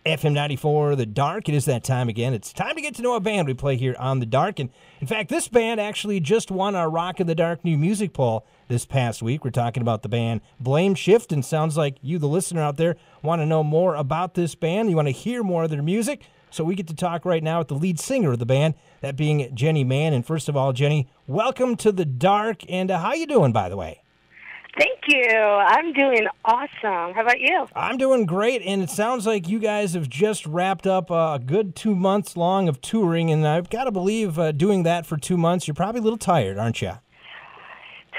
FM 94, The Dark. It is that time again. It's time to get to know a band we play here on The Dark. And in fact, this band actually just won our Rock in the Dark New Music Poll this past week. We're talking about the band BLAMESHIFT, and sounds like you, the listener out there, want to know more about this band. You want to hear more of their music. So we get to talk right now with the lead singer of the band, that being Jenny Mann. And first of all, Jenny, welcome to The Dark. And how you doing, by the way? Thank you. I'm doing awesome. How about you? I'm doing great, and it sounds like you guys have just wrapped up a good 2 months long of touring, and I've got to believe doing that for 2 months, you're probably a little tired, aren't you?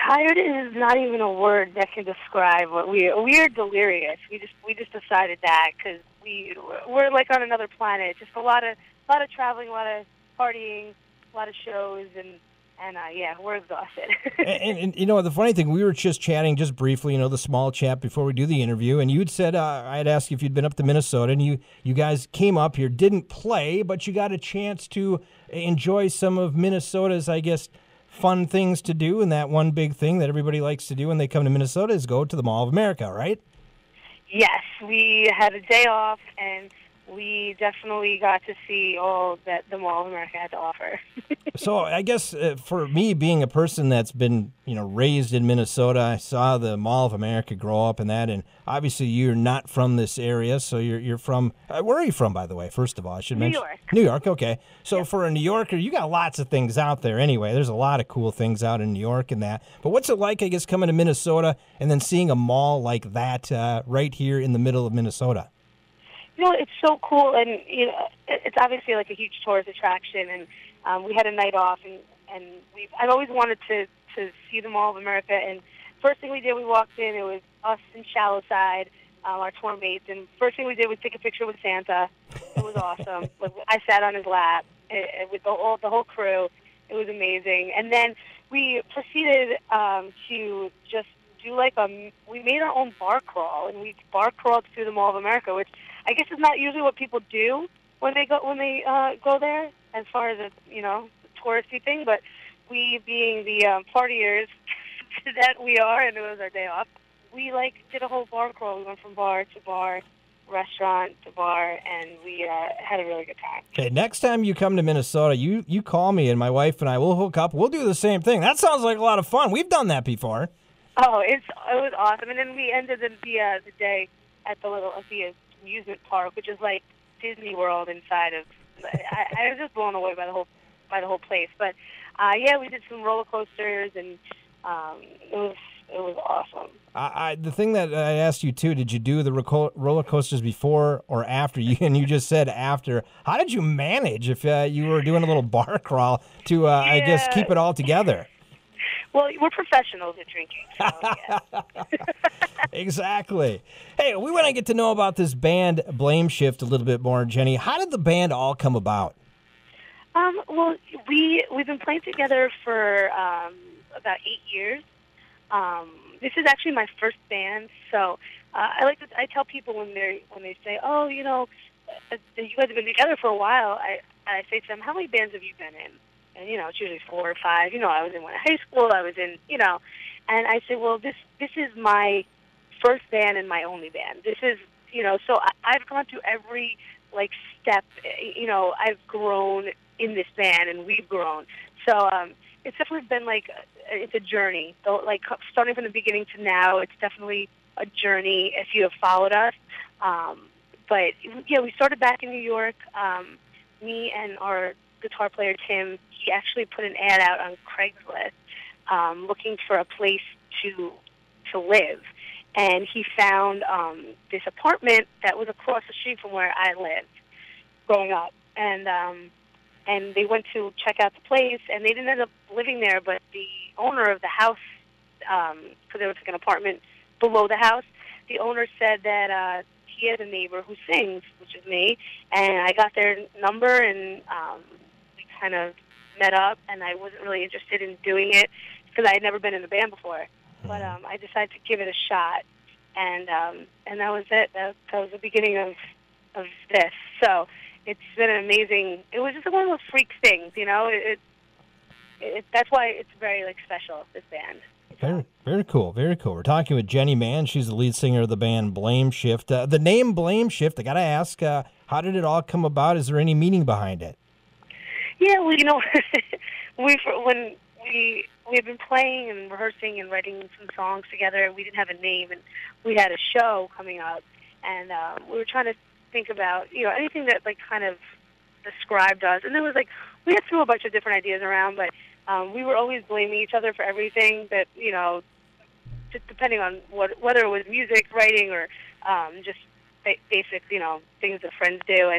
Tired is not even a word that can describe what we're delirious. We just decided that because we're like on another planet. Just a lot of traveling, a lot of partying, a lot of shows, and yeah, we're exhausted. and you know, the funny thing, we were just chatting just briefly, the small chat before we do the interview, and you'd said, I had asked you if you'd been up to Minnesota, and you guys came up here, didn't play, but you got a chance to enjoy some of Minnesota's, I guess, fun things to do, and that one big thing that everybody likes to do when they come to Minnesota is go to the Mall of America, right? Yes, we had a day off, and we definitely got to see all that the Mall of America had to offer. So I guess for me, being a person that's been, raised in Minnesota, I saw the Mall of America grow up and that, and obviously you're not from this area, so you're from, where are you from, by the way, first of all? I should mention. New York. New York, okay. So Yep. For a New Yorker, you got lots of things out there anyway. There's a lot of cool things out in New York and that. But what's it like, I guess, coming to Minnesota and then seeing a mall like that right here in the middle of Minnesota? It's so cool, and it's obviously like a huge tourist attraction. And we had a night off, and I've always wanted to see the Mall of America. And first thing we did, we walked in. It was us and Shallow Side, our tour mates. And first thing we did was take a picture with Santa. It was awesome. I sat on his lap with the whole crew. It was amazing. And then we proceeded to just do we made our own bar crawl, and we bar crawled through the Mall of America, which I guess is not usually what people do when they go there, as far as the touristy thing. But we, being the partiers that we are, and it was our day off, we did a whole bar crawl. We went from bar to bar, restaurant to bar, and we had a really good time. Okay, next time you come to Minnesota, you call me, and my wife and I will hook up. We'll do the same thing. That sounds like a lot of fun. We've done that before. Oh, it was awesome. And then we ended the day at the amusement park, which is like Disney World inside of. I was just blown away by the whole place. But yeah, we did some roller coasters, and it was awesome. The thing that I asked you too, did you do the roller coasters before or after? And you just said after. How did you manage if you were doing a little bar crawl to I guess keep it all together? Well, we're professionals at drinking, so yeah. Exactly. Hey, we want to get to know about this band, BLAMESHIFT, a little bit more, Jenny. How did the band all come about? Well, we've been playing together for about 8 years. This is actually my first band, so I tell people when they say, "Oh, you guys have been together for a while," I say to them, "How many bands have you been in?" And, it's usually 4 or 5. I was in one in high school. I was in, and I say, well, this is my first band and my only band. This is, so I've gone through every, step. I've grown in this band, and we've grown. So it's definitely been, it's a journey. So, starting from the beginning to now, it's definitely a journey if you have followed us. But, yeah, we started back in New York. Me and our guitar player, Tim, he actually put an ad out on Craigslist looking for a place to live. And he found this apartment that was across the street from where I lived growing up. And they went to check out the place, and they didn't end up living there, but the owner of the house, because there was an apartment below the house, the owner said that he has a neighbor who sings, which is me, and I got their number, and we kind of met up, and I wasn't really interested in doing it because I had never been in a band before. But I decided to give it a shot, and that was it. That was the beginning of this. So it's been an amazing. It was just one of those freak things, That's why it's very special. This band. Very, very cool. Very cool. We're talking with Jenny Mann. She's the lead singer of the band BLAMESHIFT. The name BLAMESHIFT, I got to ask, how did it all come about? Is there any meaning behind it? Yeah, well, when we had been playing and rehearsing and writing some songs together, we didn't have a name, and we had a show coming up, and we were trying to think about anything that like kind of described us. And there was we had threw a bunch of different ideas around, but we were always blaming each other for everything that just depending on whether it was music, writing, or just basic things that friends do,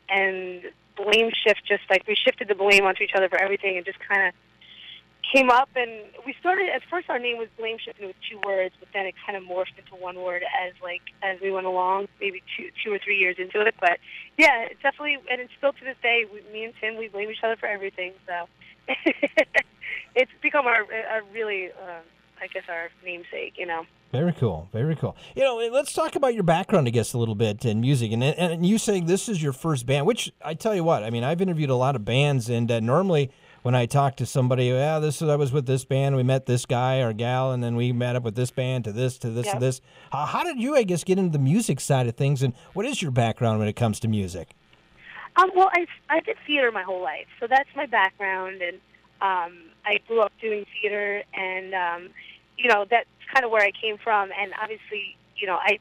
and blame shift, just like we shifted the blame onto each other for everything, and just kind of came up. And we started, at first our name was Blame Shift, and it was 2 words, but then it kind of morphed into 1 word as we went along, maybe two or 3 years into it. But yeah, it's definitely, and it's still to this day, me and Tim, we blame each other for everything. So it's become our really, I guess, our namesake, Very cool. Very cool. Let's talk about your background, I guess, a little bit in music. And you saying this is your first band, which I tell you what, I mean, I've interviewed a lot of bands, and normally when I talk to somebody, I was with this band, we met this guy or gal, and then we met up with this band to this, to this, Yep. to this. How did you, I guess, get into the music side of things, and what is your background when it comes to music? Well, I did theater my whole life, so that's my background, and I grew up doing theater, and that's kind of where I came from. And obviously, I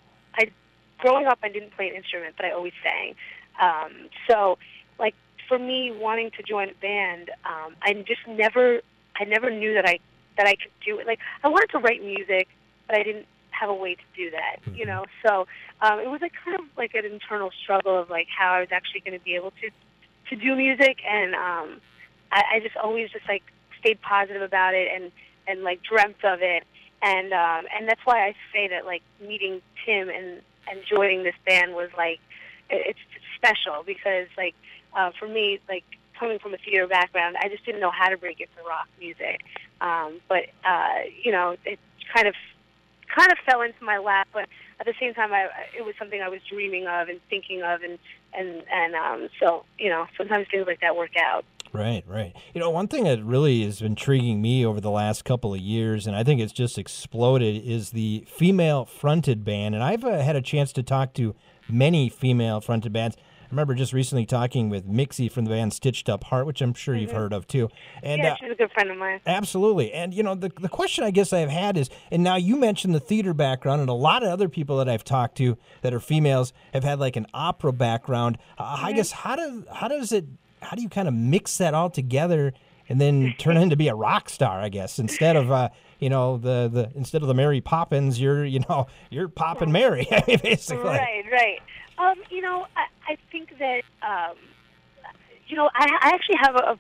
growing up, I didn't play an instrument, but I always sang. So, like for me, wanting to join a band, I never knew that I could do it. Like I wanted to write music, but I didn't have a way to do that. So it was kind of like an internal struggle of like how I was actually going to be able to do music, and I just always just like stayed positive about it and like dreamt of it, and that's why I say that like meeting Tim and joining this band was like it's special, because like for me, like coming from a theater background, I just didn't know how to break it for rock music, but it kind of fell into my lap, but at the same time, it was something I was dreaming of and thinking of, and so sometimes things like that work out. Right, right. One thing that really is intriguing me over the last couple of years, and I think it's just exploded, is the female-fronted band. And I've had a chance to talk to many female-fronted bands. I remember just recently talking with Mixie from the band Stitched Up Heart, which I'm sure you've heard of too. And, yeah, she's a good friend of mine. Absolutely. And, the question I guess I've had is, and now you mentioned the theater background, and a lot of other people that I've talked to that are females have had like an opera background. I guess how do you kind of mix that all together and then turn into be a rock star, I guess, instead of instead of the Mary Poppins, you're Poppin' Mary, basically. Right. I think that I actually have a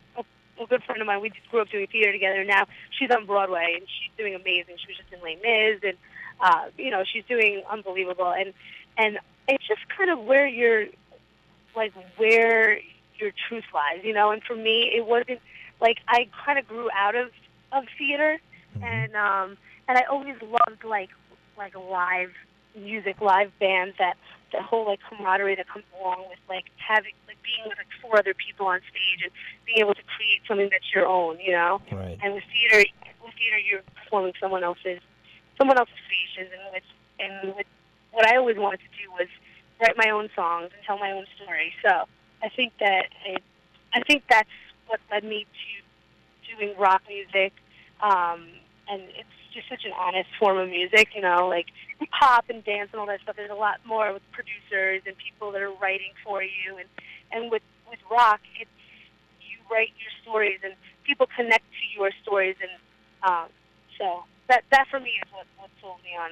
good friend of mine. We just grew up doing theater together. Now she's on Broadway and she's doing amazing. She was just in Les Mis, and she's doing unbelievable. And it's just kind of where your truth lies, And for me, it wasn't like I kind of grew out of theater, and I always loved like live music, live bands, that whole like camaraderie that comes along with like having being with like 4 other people on stage and being able to create something that's your own, Right. And with theater you're performing someone else's creations, and with what I always wanted to do was write my own songs and tell my own story. So I think that's what led me to doing rock music, and it's just such an honest form of music, like pop and dance and all that stuff. There's a lot more with producers and people that are writing for you, and with rock, it's you write your stories and people connect to your stories, and so that for me is what sold me on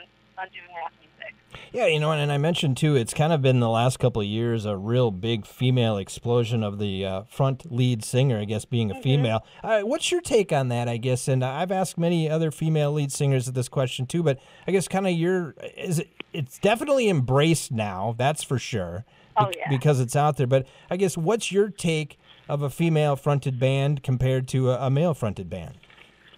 doing rock music. Yeah, and I mentioned too, it's kind of been the last couple of years a real big female explosion of the front lead singer, I guess, being a female. What's your take on that, I guess? And I've asked many other female lead singers this question too, but I guess kind of it's definitely embraced now, that's for sure. Oh, yeah. Because it's out there. But I guess what's your take of a female-fronted band compared to a male-fronted band?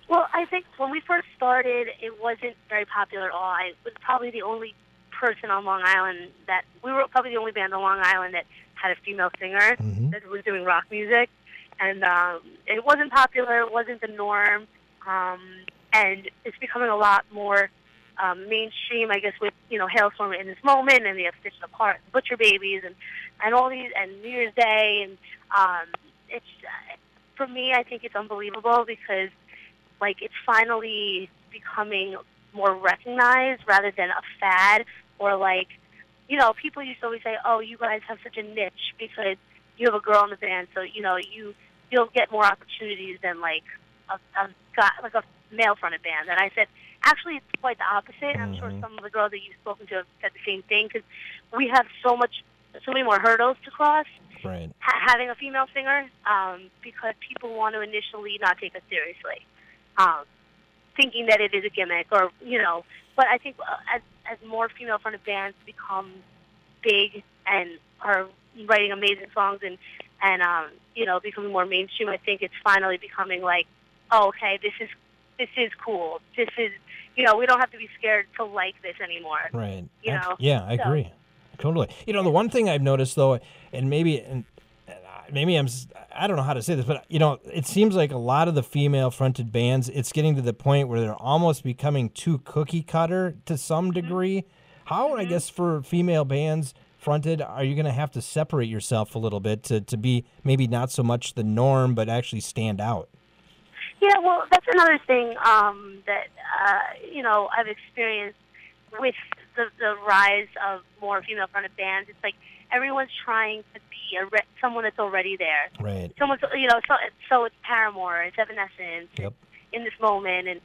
Well, I think when we first started, it wasn't very popular at all. I was probably the only person on Long Island we were probably the only band on Long Island that had a female singer that was doing rock music, and it wasn't popular. It wasn't the norm. and it's becoming a lot more mainstream, I guess, with, Hailstorm in This Moment, and they have Stitched Apart, Butcher Babies, and all these, and New Year's Day, and it's, for me, I think it's unbelievable because, like, it's finally becoming more recognized rather than a fad, or like, people used to always say, oh, you guys have such a niche because you have a girl in the band, so, you'll get more opportunities than, like, a male-fronted band. And I said, actually, it's quite the opposite. I'm sure some of the girls that you've spoken to have said the same thing, because we have so many more hurdles to cross. Right. Having a female singer, because people want to initially not take us seriously, thinking that it is a gimmick, or But I think as more female-fronted bands become big and are writing amazing songs and becoming more mainstream, I think it's finally becoming like, oh, okay, this is cool. This is, we don't have to be scared to like this anymore. Right. Yeah, I agree. Totally. The one thing I've noticed, though, and maybe I don't know how to say this, but, it seems like a lot of the female-fronted bands, it's getting to the point where they're almost becoming too cookie-cutter to some degree. How, I guess, for female bands fronted, are you going to have to separate yourself a little bit to be maybe not so much the norm, but actually stand out? Yeah, well, that's another thing that, I've experienced with the rise of more female-fronted bands. It's like everyone's trying to be someone that's already there. Right. Someone's, so it's Paramore, it's Evanescence, Yep. In This Moment, and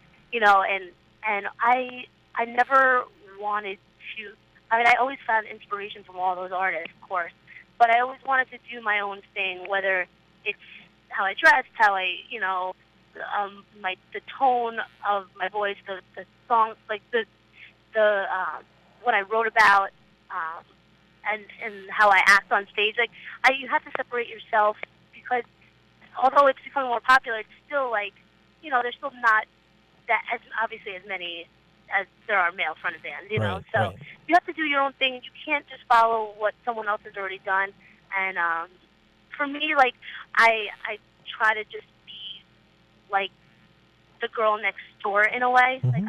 I never wanted to. I mean, I always found inspiration from all those artists, of course, but I always wanted to do my own thing, whether it's how I dressed, how I, the tone of my voice, the song, like the what I wrote about, and how I act on stage. Like, you have to separate yourself, because although it's becoming more popular, it's still like, there's still not that obviously as many as there are male-fronted bands, Right, So right. you have to do your own thing. You can't just follow what someone else has already done. And for me, like, I try to just be like the girl next door in a way. Like,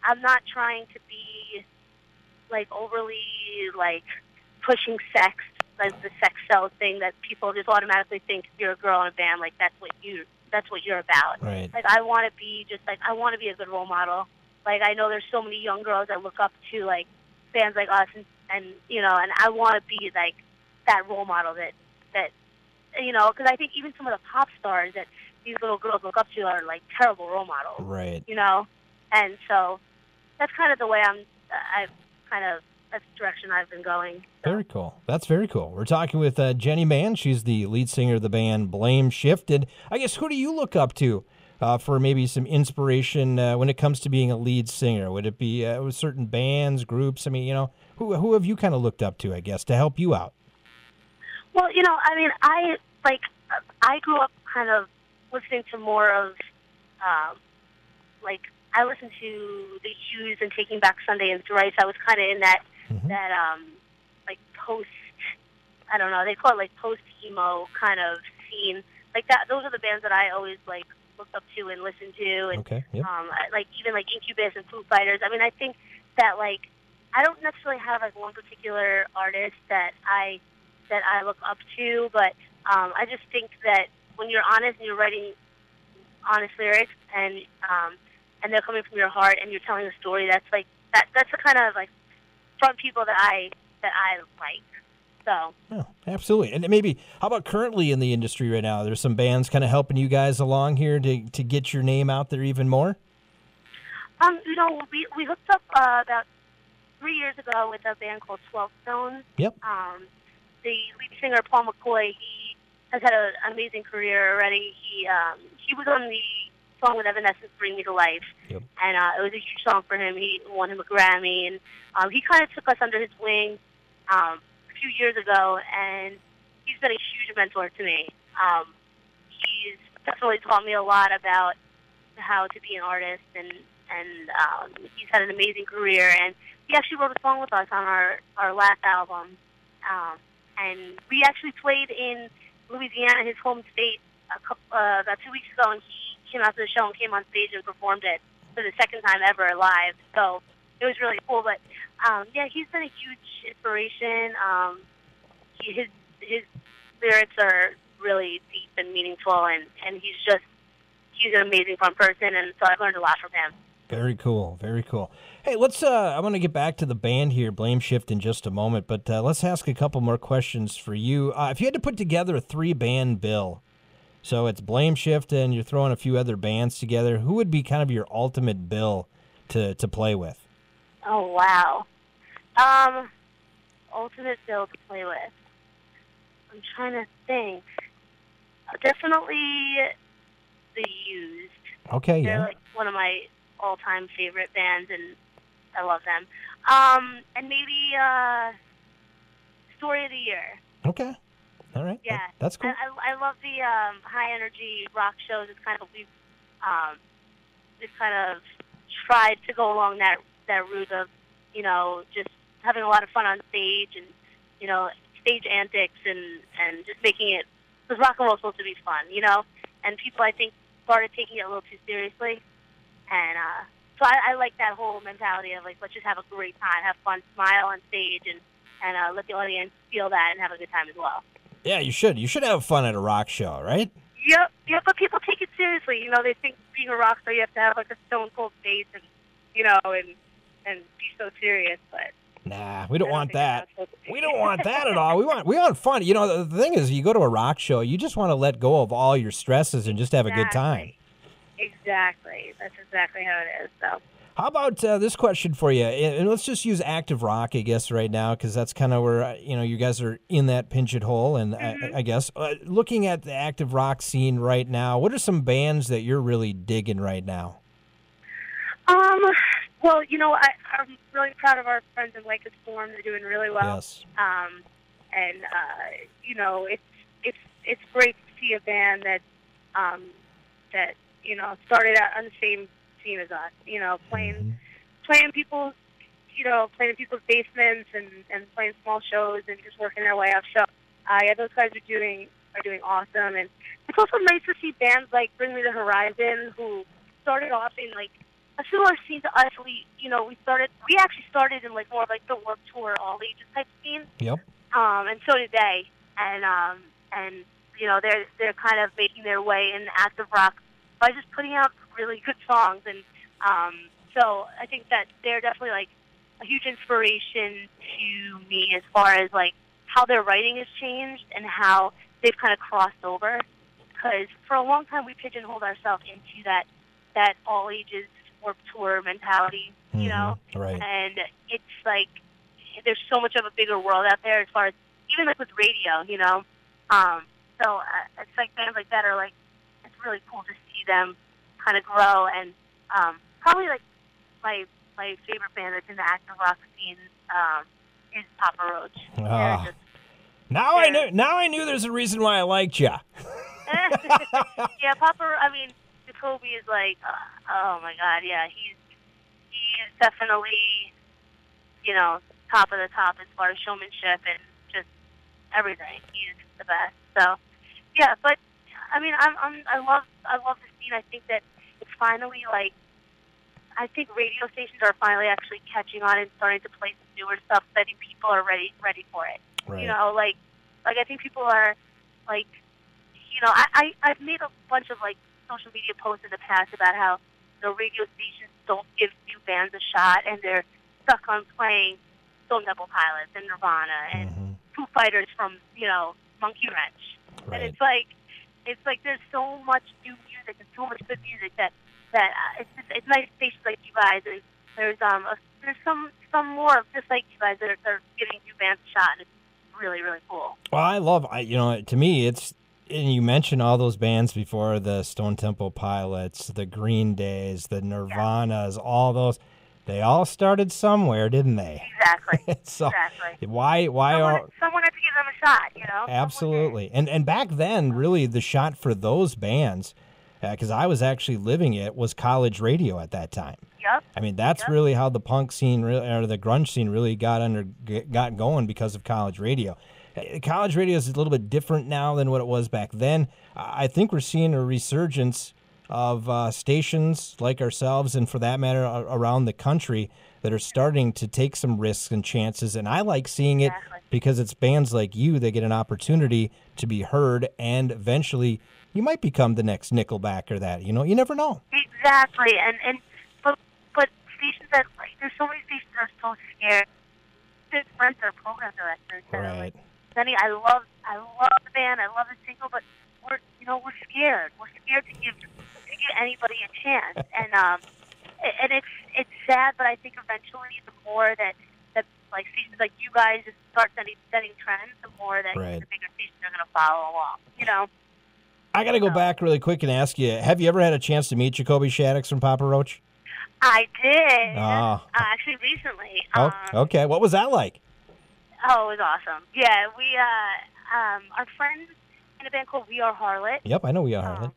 I'm not trying to be like overly like pushing sex, like the sex sells thing that people just automatically think if you're a girl in a band, like that's what you're about. Right. Like, I want to be I want to be a good role model. Like, I know there's so many young girls that look up to, like, bands like us, and I want to be, like, that role model that because I think even some of the pop stars that these little girls look up to are, like, terrible role models. Right. And so that's kind of the way that's the direction I've been going. So. Very cool. That's very cool. We're talking with Jenny Mann. She's the lead singer of the band BLAMESHIFT. And I guess, who do you look up to for maybe some inspiration when it comes to being a lead singer? Would it be with certain bands, groups? I mean, who have you kind of looked up to, I guess, to help you out? Well, I mean, I grew up kind of listening to more of, I listened to The Hughes and Taking Back Sunday and Thrice. I was kind of in that post, I don't know, they call it like post-emo kind of scene. Like that, those are the bands that I always like looked up to and listened to. And okay, yep. Even like Incubus and Foo Fighters. I mean, I think that like I don't necessarily have like one particular artist that I look up to, but I just think that when you're honest and you're writing honest lyrics and they're coming from your heart and you're telling a story, that's like that's the kind of like front people that I like. So. Oh, absolutely. And maybe, how about currently in the industry right now? There's some bands kind of helping you guys along here to get your name out there even more? We hooked up about 3 years ago with a band called 12 Stones. Yep. The lead singer, Paul McCoy, he has had an amazing career already. He was on the song with Evanescence, Bring Me to Life. Yep. And it was a huge song for him. He won him a Grammy. And he kind of took us under his wing a few years ago, and he's been a huge mentor to me. He's definitely taught me a lot about how to be an artist, and he's had an amazing career. And he actually wrote a song with us on our last album. And we actually played in Louisiana, his home state, about 2 weeks ago, and came out to the show and came on stage and performed it for the second time ever live. So it was really cool. But yeah, he's been a huge inspiration. His lyrics are really deep and meaningful, and he's an amazing fun person, and so I've learned a lot from him. Very cool, very cool. Hey, let's. I want to get back to the band here, BLAMESHIFT, in just a moment, but let's ask a couple more questions for you. If you had to put together a 3-band bill, so it's BLAMESHIFT and you're throwing a few other bands together, who would be kind of your ultimate bill to play with? Oh wow, ultimate bill to play with. I'm trying to think. Definitely The Used. Okay, yeah. They're like one of my all-time favorite bands, and I love them. And maybe Story of the Year. Okay. All right. Yeah. That's cool. I love the high-energy rock shows. It's kind of we've kind of tried to go along that route of, just having a lot of fun on stage and, stage antics and just making it, because rock and roll is supposed to be fun, and people, I think, started taking it a little too seriously. And so I like that whole mentality of, like, let's just have a great time, have fun, smile on stage, and let the audience feel that and have a good time as well. Yeah, you should. You should have fun at a rock show, right? Yep, but people take it seriously. They think being a rock star, you have to have, like, a stone-cold face and, and be so serious, but... Nah, we don't want that. We don't want that at all. We want fun. The thing is, you go to a rock show, you just want to let go of all your stresses and just have a good time. Exactly. That's exactly how it is. So, how about this question for you? And let's just use active rock, I guess, right now, because that's kind of where you guys are in that pinch it hole. And I guess looking at the active rock scene right now, what are some bands that you're really digging right now? Well, I'm really proud of our friends in Like a Storm. They're doing really well. Yes. And it's great to see a band that started out on the same team as us. Playing people's basements and playing small shows and just working their way up. So yeah, those guys are doing awesome. And it's also nice to see bands like Bring Me the Horizon, who started off in like a similar scene to us. We actually started in like more of like the Warped Tour, all ages type scene. Yep. And so did they. And they're kind of making their way in active rock by just putting out really good songs. And so I think that they're definitely like a huge inspiration to me as far as like how their writing has changed and how they've kind of crossed over. Because for a long time we pigeonholed ourselves into that all ages Warped Tour mentality, right. And it's like there's so much of a bigger world out there as far as even like with radio, So it's like bands like that are like, it's really cool to see them kind of grow. And probably like my favorite band that's in the active rock scene is Papa Roach. Now I knew there's a reason why I liked you. Yeah, Jacoby is like, oh my God, yeah, he is definitely, top of the top as far as showmanship and just everything. He's the best. So, yeah, but I love the scene. I think that it's finally like, I think radio stations are finally actually catching on and starting to play some newer stuff. I think people are ready for it. Right. Like I think people are like, I've made a bunch of like social media posts in the past about how the radio stations don't give new bands a shot, and they're stuck on playing Stone Temple Pilots and Nirvana and Foo Fighters from Monkey Wrench. Right. And it's like there's so much new music and so much good music that it's nice stations like you guys, and there's some more of just like you guys that are giving new bands a shot, and it's really, really cool. Well, to me it's. And you mentioned all those bands before, the Stone Temple Pilots, the Green Days, the Nirvanas, all those. They all started somewhere, didn't they? Exactly. So exactly. Why someone had to give them a shot, Absolutely. And back then, really, the shot for those bands, because I was actually living it, was college radio at that time. Yep. That's really how the punk scene, or the grunge scene, really got going because of college radio. College radio is a little bit different now than what it was back then. I think we're seeing a resurgence of stations like ourselves, and for that matter, around the country, that are starting to take some risks and chances. And I like seeing it because it's bands like you that get an opportunity to be heard, and eventually you might become the next Nickelback or that. You know, you never know. Exactly, but stations that, like, there's so many stations that are so scared. There's friends that are program directors that are like, Jenny, I love the band, I love the single, but we're scared. We're scared to give anybody a chance, and it's sad, but I think eventually the more that like stations like you guys just start setting trends, the more that the bigger stations are going to follow along. You know. I got to go back really quick and ask you: have you ever had a chance to meet Jacoby Shaddix from Papa Roach? I did. Actually, recently. Okay. What was that like? Oh, it was awesome. Yeah, we our friends in a band called We Are Harlot. Yep, I know We Are Harlot.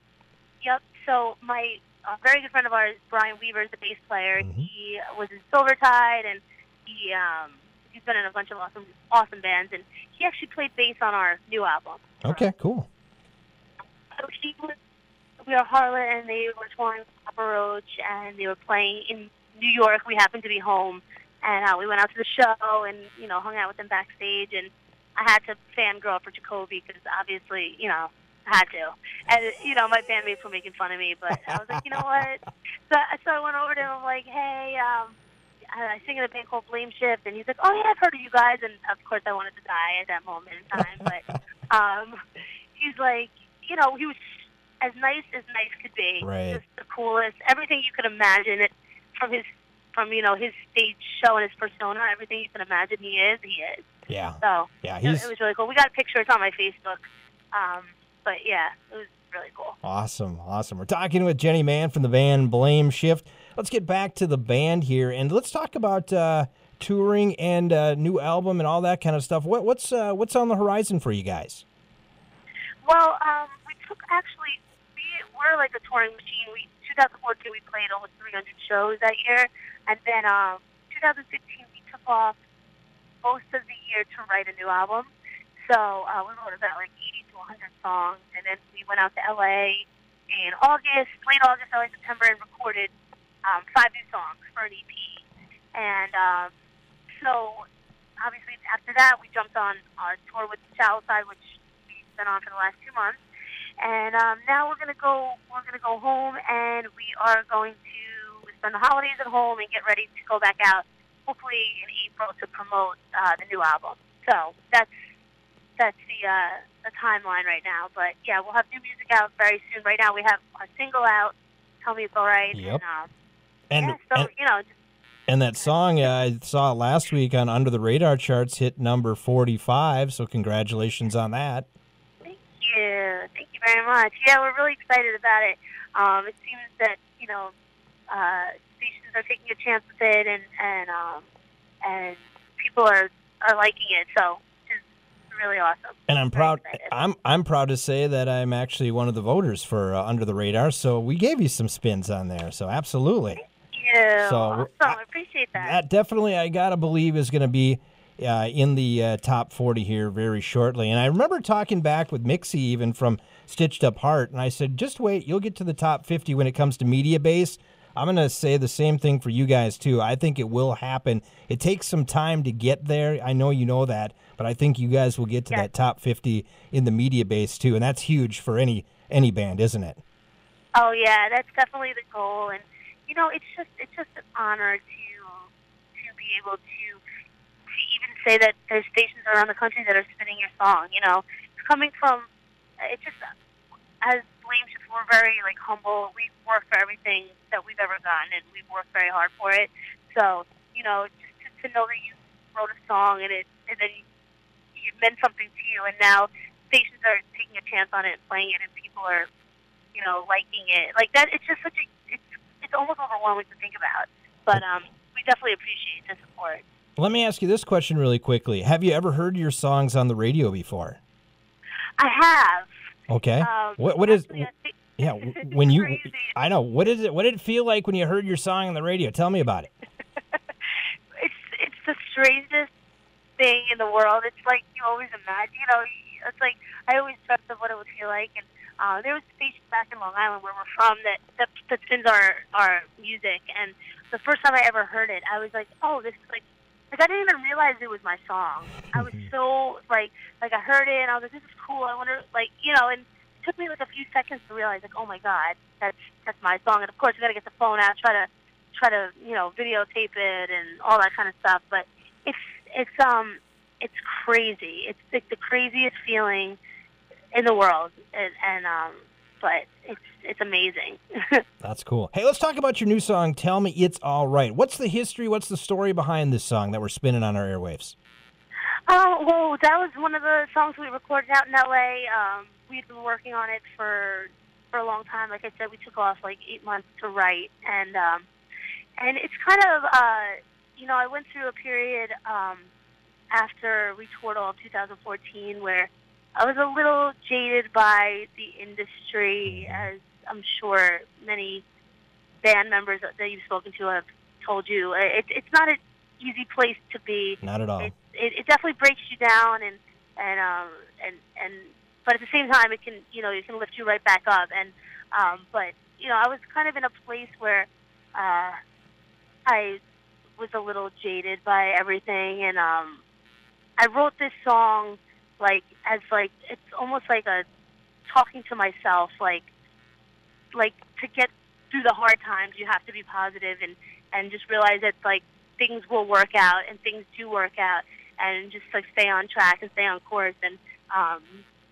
Yep. So my very good friend of ours, Brian Weaver, is the bass player. Mm-hmm. He was in Silvertide, and he's been in a bunch of awesome bands, and he actually played bass on our new album. Okay, cool. So We Are Harlot, and they were touring Papa Roach, and they were playing in New York. We happened to be home, and we went out to the show and, hung out with them backstage, and I had to fangirl for Jacoby because obviously, I had to. And, my bandmates were making fun of me, but I was like, you know what? So I went over to him, I'm like, hey, I sing in a band called BLAMESHIFT, and he's like, oh, yeah, I've heard of you guys, and of course I wanted to die at that moment in time, but he's like, he was as nice could be. Right. Just the coolest, everything you could imagine it from his stage show and his persona, everything you can imagine he is. Yeah. So yeah, it was really cool. We got a picture. It's on my Facebook. But yeah, it was really cool. Awesome. We're talking with Jenny Mann from the band BLAMESHIFT. Let's get back to the band here, and let's talk about touring and new album and all that kind of stuff. What's on the horizon for you guys? Well, we're like a touring machine. 2014 we played almost 300 shows that year, and then 2015 we took off most of the year to write a new album. So we wrote about like 80 to 100 songs, and then we went out to LA in late August, early September, and recorded 5 new songs for an EP. And so obviously after that we jumped on a tour with Shallow Side, which we've been on for the last 2 months. And now we're gonna go home, and we are going to spend the holidays at home and get ready to go back out, hopefully in April, to promote the new album. So that's the timeline right now. But yeah, we'll have new music out very soon. Right now we have our single out, "Tell Me It's Alright." Yep. And and that song I saw last week on Under the Radar charts hit number 45. So congratulations on that. Thank you very much. Yeah, we're really excited about it. It seems that stations are taking a chance with it, and people are liking it. So it's really awesome. And I'm proud. I'm proud to say that I'm actually one of the voters for Under the Radar. So we gave you some spins on there. So absolutely. Thank you. So awesome. I appreciate that. That definitely, I gotta believe, is going to be in the top 40 here very shortly. And I remember talking back with Mixie even from Stitched Up Heart, and I said, just wait, you'll get to the top 50 when it comes to media base. I'm going to say the same thing for you guys, too. I think it will happen. It takes some time to get there. I know you know that, but I think you guys will get to that top 50 in the media base, too, and that's huge for any band, isn't it? Oh, yeah, that's definitely the goal. And, it's just an honor to be able to even say that there's stations around the country that are spinning your song. It's coming from, it's just, as BLAMESHIFT, we're very humble. We work for everything that we've ever gotten, and we've worked very hard for it. So, just to know that you wrote a song and then it meant something to you, and now stations are taking a chance on it and playing it, and people are, liking it. Like that, it's just it's almost overwhelming to think about. But we definitely appreciate the support. Let me ask you this question really quickly. Have you ever heard your songs on the radio before? I have. Okay. What is? Yeah, when you, crazy. I know. What is it? What did it feel like when you heard your song on the radio? Tell me about it. It's the strangest thing in the world. It's like you always imagine. It's like I always dreamt of what it would feel like, and There was a station back in Long Island where we're from that spins our music, and the first time I ever heard it, I was like, oh, this is like I didn't even realize it was my song. I was so like I heard it and I was like, this is cool. I wonder, like, and it took me like a few seconds to realize, like, oh my God, that's my song. And of course, I got to get the phone out, try to videotape it and all that kind of stuff. But it's crazy. It's like the craziest feeling in the world, but it's amazing. That's cool. Hey, let's talk about your new song, Tell Me It's All Right. What's the history, what's the story behind this song that we're spinning on our airwaves? Well, that was one of the songs we recorded out in L.A. We'd been working on it for a long time. Like I said, we took off like 8 months to write, and it's kind of, I went through a period after we toured all of 2014 where I was a little jaded by the industry, as I'm sure many band members that you've spoken to have told you. It's not an easy place to be. Not at all. It definitely breaks you down, and but at the same time, it can it can lift you right back up. And but I was kind of in a place where I was a little jaded by everything, and I wrote this song it's almost like a talking to myself, like to get through the hard times you have to be positive and just realize that like things will work out and things do work out, and just like stay on track and stay on course. And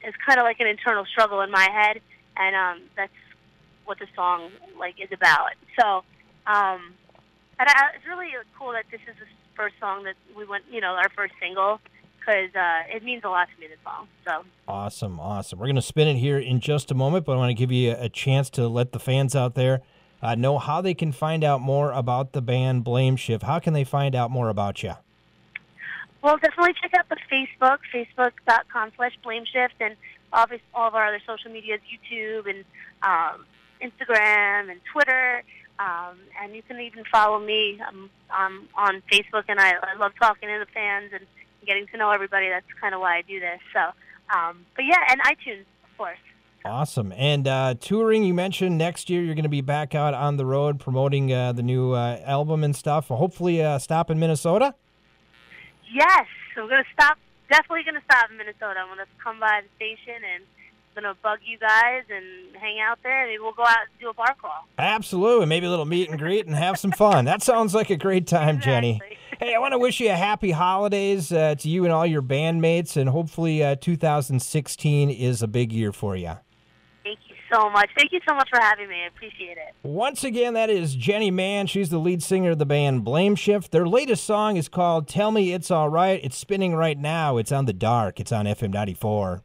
it's kind of like an internal struggle in my head, and that's what the song is about. So it's really cool that this is the first song that we went, our first single, because it means a lot to me, this song. So awesome. We're going to spin it here in just a moment, but I want to give you a chance to let the fans out there know how they can find out more about the band BLAMESHIFT. How can they find out more about you? Well, definitely check out the facebook.com/BLAMESHIFT, and obviously all of our other social medias, YouTube and Instagram and Twitter. And you can even follow me on Facebook, and I love talking to the fans and getting to know everybody. That's kind of why I do this. So, but yeah, and iTunes, of course. Awesome. And touring, you mentioned next year you're going to be back out on the road promoting the new album and stuff. Hopefully stop in Minnesota? Yes. I'm going to stop. Definitely going to stop in Minnesota. I'm going to come by the station and going to bug you guys and hang out there. Maybe we'll go out and do a bar crawl. Absolutely. Maybe a little meet and greet and have some fun. That sounds like a great time, Jenny. Hey, I want to wish you a happy holidays to you and all your bandmates, and hopefully 2016 is a big year for you. Thank you so much. Thank you so much for having me. I appreciate it. Once again, that is Jenny Mann. She's the lead singer of the band BLAMESHIFT. Their latest song is called Tell Me It's All Right. It's spinning right now. It's on The Dark. It's on FM 94.